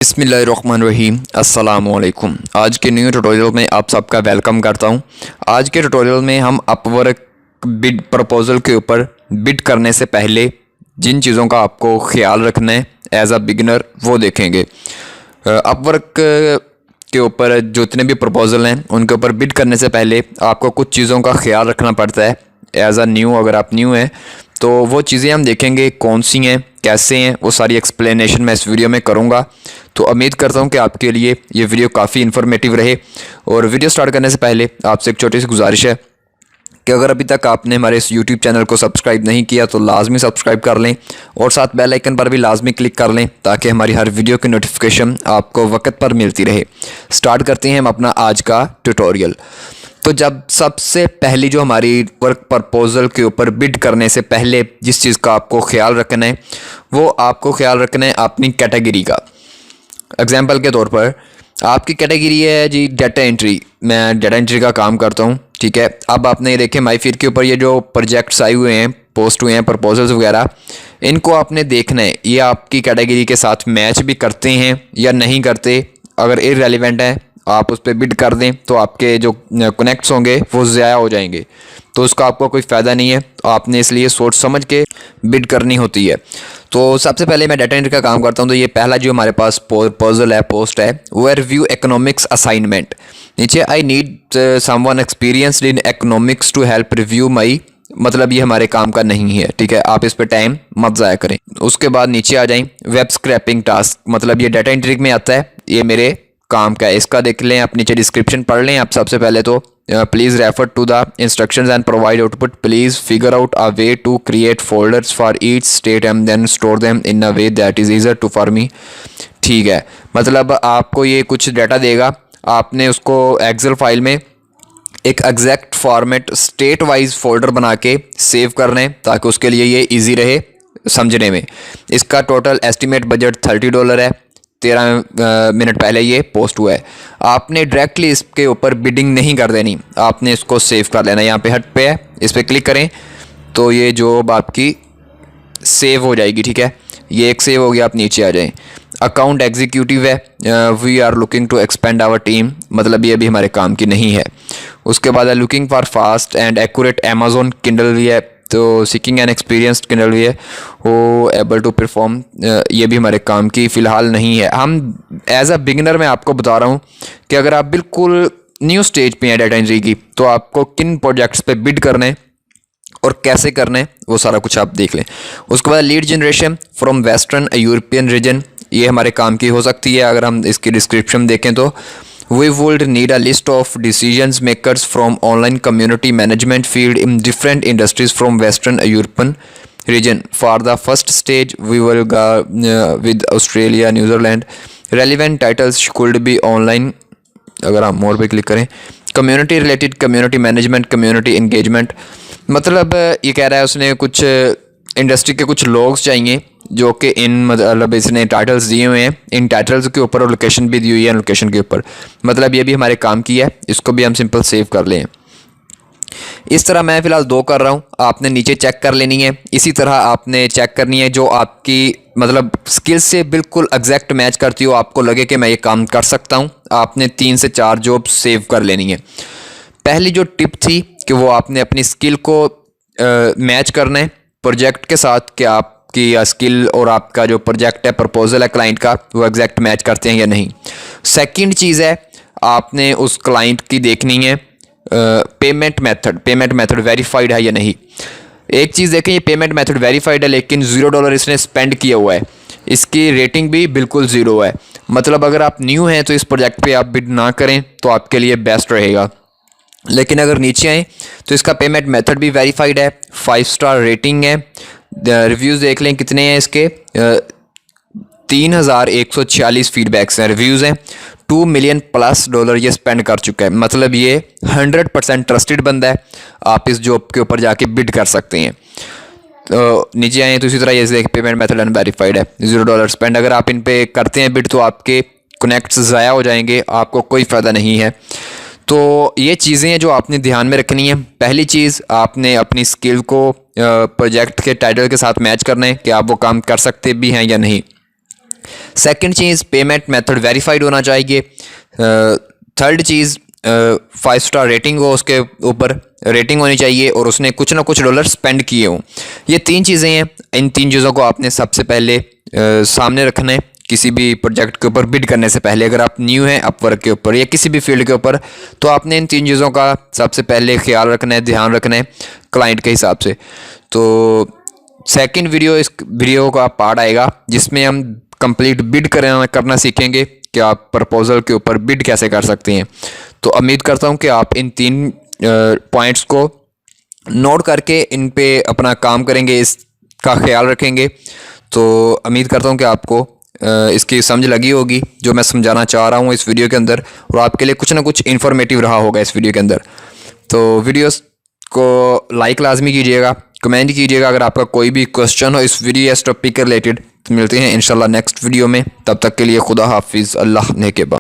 बिस्मिल्लाहिर्रहमानिर्रहीम अस्सलामुअलैकुम। आज के न्यू ट्यूटोरियल में आप सबका वेलकम करता हूं। आज के ट्यूटोरियल में हम अपवर्क बिड प्रपोज़ल के ऊपर बिड करने से पहले जिन चीज़ों का आपको ख्याल रखना है एज अ बिगिनर वो देखेंगे। अपवर्क के ऊपर जो जितने भी प्रपोज़ल हैं उनके ऊपर बिड करने से पहले आपको कुछ चीज़ों का ख्याल रखना पड़ता है एज अ न्यू। अगर आप न्यू हैं तो वो चीज़ें हम देखेंगे कौन सी हैं, कैसे हैं, वो सारी एक्सप्लेनेशन मैं इस वीडियो में करूँगा। तो उम्मीद करता हूँ कि आपके लिए ये वीडियो काफ़ी इन्फॉर्मेटिव रहे। और वीडियो स्टार्ट करने से पहले आपसे एक छोटी सी गुजारिश है कि अगर अभी तक आपने हमारे इस यूट्यूब चैनल को सब्सक्राइब नहीं किया तो लाजमी सब्सक्राइब कर लें और साथ बेल आइकन पर भी लाजमी क्लिक कर लें ताकि हमारी हर वीडियो की नोटिफिकेशन आपको वक्त पर मिलती रहे। स्टार्ट करते हैं हम अपना आज का ट्यूटोरियल। तो जब सबसे पहली जो हमारी वर्क प्रपोज़ल के ऊपर बिड करने से पहले जिस चीज़ का आपको ख्याल रखना है वो आपको ख्याल रखना है अपनी कैटेगरी का। एग्जाम्पल के तौर पर आपकी कैटेगरी है जी डाटा एंट्री, मैं डाटा एंट्री का काम करता हूँ, ठीक है। अब आपने ये देखें माई फीड के ऊपर ये जो प्रोजेक्ट्स आए हुए हैं, पोस्ट हुए हैं, प्रपोजल्स वगैरह, इनको आपने देखना है ये आपकी कैटेगरी के साथ मैच भी करते हैं या नहीं करते। अगर इररेलेवेंट है आप उस पर बिड कर दें तो आपके जो कनेक्ट्स होंगे वो ज़ाया हो जाएंगे, तो उसका आपको कोई फ़ायदा नहीं है। तो आपने इसलिए सोच समझ के बिड करनी होती है। तो सबसे पहले मैं डाटा एंट्री का काम करता हूं, तो ये पहला जो हमारे पास प्रपोजल है, पोस्ट है, वो है रिव्यू इकोनॉमिक्स असाइनमेंट। नीचे I need someone experienced in economics to help review my, मतलब ये हमारे काम का नहीं है, ठीक है। आप इस पर टाइम मत ज़ाया करें। उसके बाद नीचे आ जाएं वेब स्क्रैपिंग टास्क, मतलब ये डाटा एंट्री में आता है, ये मेरे काम का है, इसका देख लें आप, नीचे डिस्क्रिप्शन पढ़ लें आप। सबसे पहले तो please refer to the instructions and provide output, please figure out a way to create folders for each state and then store them in a way that is easier to for me, ठीक है। मतलब आपको ये कुछ data देगा, आपने उसको Excel file में एक exact format state wise folder बना के सेव करना है ताकि उसके लिए ये ईजी रहे समझने में। इसका टोटल एस्टिमेट बजट $30 है। 13 मिनट पहले ये पोस्ट हुआ है। आपने डायरेक्टली इसके ऊपर बिडिंग नहीं कर देनी, आपने इसको सेव कर लेना। यहाँ पे हट पे है, इस पर क्लिक करें तो ये जॉब आपकी सेव हो जाएगी, ठीक है। ये एक सेव हो गया, आप नीचे आ जाएं। अकाउंट एग्जीक्यूटिव है, we are looking to expand our team, मतलब ये भी हमारे काम की नहीं है। उसके बाद है looking for fast and accurate Amazon Kindle भी है, तो सीकिंग एन एक्सपीरियंस्ड किंडल भी है, वो एबल टू परफॉर्म, ये भी हमारे काम की फ़िलहाल नहीं है। हम एज अ बिगिनर मैं आपको बता रहा हूँ कि अगर आप बिल्कुल न्यू स्टेज पे हैं डाटा एंट्री की, तो आपको किन प्रोजेक्ट्स पे बिड करना है और कैसे करना है वो सारा कुछ आप देख लें। उसके बाद lead generation from western European region, ये हमारे काम की हो सकती है। अगर हम इसकी डिस्क्रिप्शन देखें तो we would need a list of decision makers from online community management field in different industries from Western European region. For the first stage, we will go with Australia, New Zealand. Relevant titles could be online. अगर आप मोर पे click करें, community related, community management, community engagement, मतलब ये कह रहा है उसने कुछ इंडस्ट्री के कुछ लोग चाहिए जो कि इन, मतलब इसने टाइटल्स दिए हुए हैं, इन टाइटल्स के ऊपर और लोकेशन भी दी हुई है, लोकेशन के ऊपर, मतलब ये भी हमारे काम की है। इसको भी हम सिंपल सेव कर लें। इस तरह मैं फ़िलहाल 2 कर रहा हूँ, आपने नीचे चेक कर लेनी है। इसी तरह आपने चेक करनी है जो आपकी मतलब स्किल से बिल्कुल एग्जैक्ट मैच करती हो, आपको लगे कि मैं ये काम कर सकता हूँ, आपने 3 से 4 जॉब सेव कर लेनी है। पहली जो टिप थी कि वो आपने अपनी स्किल को मैच करना है प्रोजेक्ट के साथ, कि आपकी स्किल और आपका जो प्रोजेक्ट है, प्रपोजल है क्लाइंट का, वो एग्जैक्ट मैच करते हैं या नहीं। सेकंड चीज़ है आपने उस क्लाइंट की देखनी है पेमेंट मेथड वेरीफाइड है या नहीं। एक चीज़ देखें, ये पेमेंट मेथड वेरीफाइड है लेकिन $0 इसने स्पेंड किया हुआ है, इसकी रेटिंग भी बिल्कुल 0 है। मतलब अगर आप न्यू हैं तो इस प्रोजेक्ट पे आप बिड ना करें तो आपके लिए बेस्ट रहेगा। लेकिन अगर नीचे आए तो इसका पेमेंट मेथड भी वेरीफाइड है, 5 स्टार रेटिंग है। रिव्यूज़ देख लें कितने हैं इसके, 3146 फीडबैक्स हैं, रिव्यूज़ हैं। $2 मिलियन प्लस ये स्पेंड कर चुका है, मतलब ये 100% ट्रस्टेड बंदा है। आप इस जॉब के ऊपर जाके बिड कर सकते हैं। तो नीचे आए तो इसी तरह ये देख पेमेंट मेथड अनवेरीफाइड है, $0 स्पेंड। अगर आप इन पे करते हैं बिड तो आपके कनेक्ट्स ज़ाया हो जाएंगे, आपको कोई फ़ायदा नहीं है। तो ये चीज़ें हैं जो आपने ध्यान में रखनी है। पहली चीज़, आपने अपनी स्किल को प्रोजेक्ट के टाइटल के साथ मैच करना है कि आप वो काम कर सकते भी हैं या नहीं। सेकंड चीज़, पेमेंट मेथड वेरीफाइड होना चाहिए। थर्ड चीज़, 5 स्टार रेटिंग हो, उसके ऊपर रेटिंग होनी चाहिए और उसने कुछ ना कुछ डॉलर स्पेंड किए हों। ये 3 चीज़ें हैं। इन 3 चीज़ों को आपने सबसे पहले सामने रखना है किसी भी प्रोजेक्ट के ऊपर बिड करने से पहले। अगर आप न्यू हैं अपवर्क के ऊपर या किसी भी फील्ड के ऊपर, तो आपने इन 3 चीज़ों का सबसे पहले ख्याल रखना है, ध्यान रखना है क्लाइंट के हिसाब से। तो सेकंड वीडियो, इस वीडियो का पार्ट आएगा जिसमें हम कंप्लीट बिड करना सीखेंगे कि आप प्रपोजल के ऊपर बिड कैसे कर सकते हैं। तो उम्मीद करता हूं कि आप इन 3 पॉइंट्स को नोट करके इन पे अपना काम करेंगे, इसका ख्याल रखेंगे। तो उम्मीद करता हूं कि आपको इसकी समझ लगी होगी जो मैं समझाना चाह रहा हूं इस वीडियो के अंदर, और आपके लिए कुछ ना कुछ इन्फॉर्मेटिव रहा होगा इस वीडियो के अंदर। तो वीडियोस को लाइक लाजमी कीजिएगा, कमेंट कीजिएगा अगर आपका कोई भी क्वेश्चन हो इस वीडियो या इस टॉपिक के रिलेटेड। तो मिलते हैं इंशाल्लाह नेक्स्ट वीडियो में, तब तक के लिए खुदा हाफिज़, अल्लाह ने के बाद।